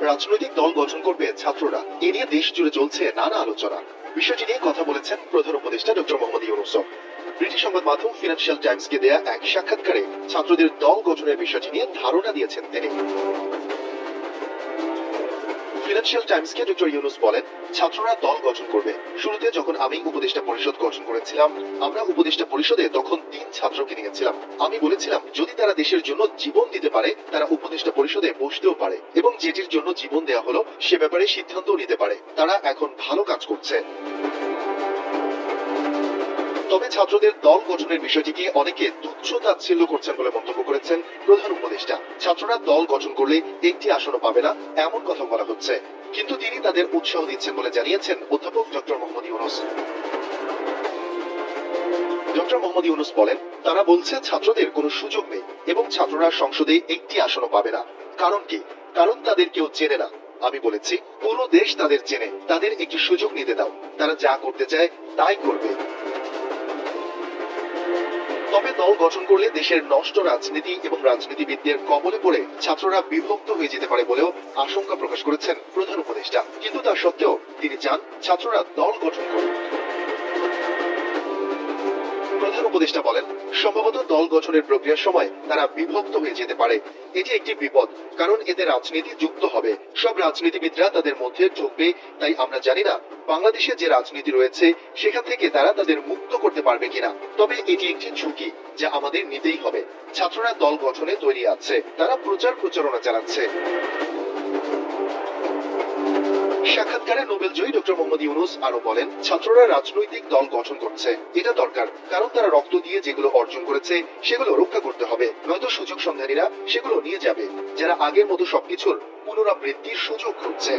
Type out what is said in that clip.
রাজনৈতিক দল গঠন করবে ছাত্ররা, এ নিয়ে দেশ জুড়ে চলছে নানা আলোচনা। বিষয়টি নিয়ে কথা বলেছেন প্রধান উপদেষ্টা ডক্টর মোহাম্মদ ইউনূস। ব্রিটিশ সংবাদ মাধ্যম ফিনান্সিয়াল টাইমসকে দেয়া এক সাক্ষাৎকারে ছাত্রদের দল গঠনের বিষয়টি নিয়ে ধারণা দিয়েছেন তিনি। ফিনান্সিয়াল টাইমসকে ডক্টর ইউনূস বলেন, ছাত্ররা দল গঠন করবে। শুরুতে যখন আমি উপদেষ্টা পরিষদ গঠন করেছিলাম, আমরা উপদেষ্টা পরিষদে তখন 3 ছাত্রকে নিয়েছিলাম। আমি বলেছিলাম যদি তারা দেশের জন্য জীবন দিতে পারে তারা উপদেষ্টা পরিষদে বসতেও পারে এবং যেটির জন্য জীবন দেওয়া হলো সে ব্যাপারে সিদ্ধান্তও নিতে পারে। তারা এখন ভালো কাজ করছে। তবে ছাত্রদের দল গঠনের বিষয়টিকে অনেকে তুচ্ছ তাচ্ছিল্য করছেন বলে মন্তব্য করেছেন প্রধান উপদেষ্টা। ছাত্ররা দল গঠন করলে একটি আসনও পাবে না এমন কথা বলা হচ্ছে, কিন্তু তিনি তাদের উৎসাহ দিচ্ছেন বলে জানিয়েছেন অধ্যাপক ডক্টর মোহাম্মদ ইউনূস। ডক্টর মোহাম্মদ ইউনূস বলেন, তারা বলছে ছাত্রদের কোনো সুযোগ নেই এবং ছাত্ররা সংসদে একটি আসনও পাবে না। কারণ কি? কারণ তাদের কেউ চেনে না। আমি বলেছি পুরো দেশ তাদের চেনে, তাদের একটি সুযোগ নিতে দাও, তারা যা করতে চায় তাই করবে। তবে দল গঠন করলে দেশের নষ্ট রাজনীতি এবং রাজনীতিবিদদের কবলে পড়ে ছাত্ররা বিভক্ত হয়ে যেতে পারে বলেও আশঙ্কা প্রকাশ করেছেন প্রধান উপদেষ্টা। কিন্তু তা সত্ত্বেও তিনি চান ছাত্ররা দল গঠন করুক। প্রধান উপদেষ্টা বলেন, সম্ভবত দল গঠনের প্রক্রিয়ার সময় তারা বিভক্ত হয়ে যেতে পারে। এটি একটি বিপদ, কারণ এতে রাজনীতি যুক্ত হবে, সব রাজনীতিবিদরা তাদের মধ্যে ঢুকবে। তাই আমরা জানি না বাংলাদেশে যে রাজনীতি রয়েছে সেখান থেকে তারা তাদের মুক্ত করতে পারবে কিনা। তবে এটি একটি ঝুঁকি যা আমাদের নিতেই হবে। ছাত্ররা দল গঠনে তৈরি আছে, তারা প্রচারণা চালাচ্ছে। সাক্ষাৎকারে নোবেলজয়ী ডক্টর মোহাম্মদ ইউনূস আরো বলেন, ছাত্ররা রাজনৈতিক দল গঠন করছে, এটা দরকার, কারণ তারা রক্ত দিয়ে যেগুলো অর্জন করেছে সেগুলো রক্ষা করতে হবে, নয়তো সুযোগ সন্ধানীরা সেগুলো নিয়ে যাবে, যারা আগের মতো সবকিছুর পুনরাবৃত্তির সুযোগ খুঁজছে।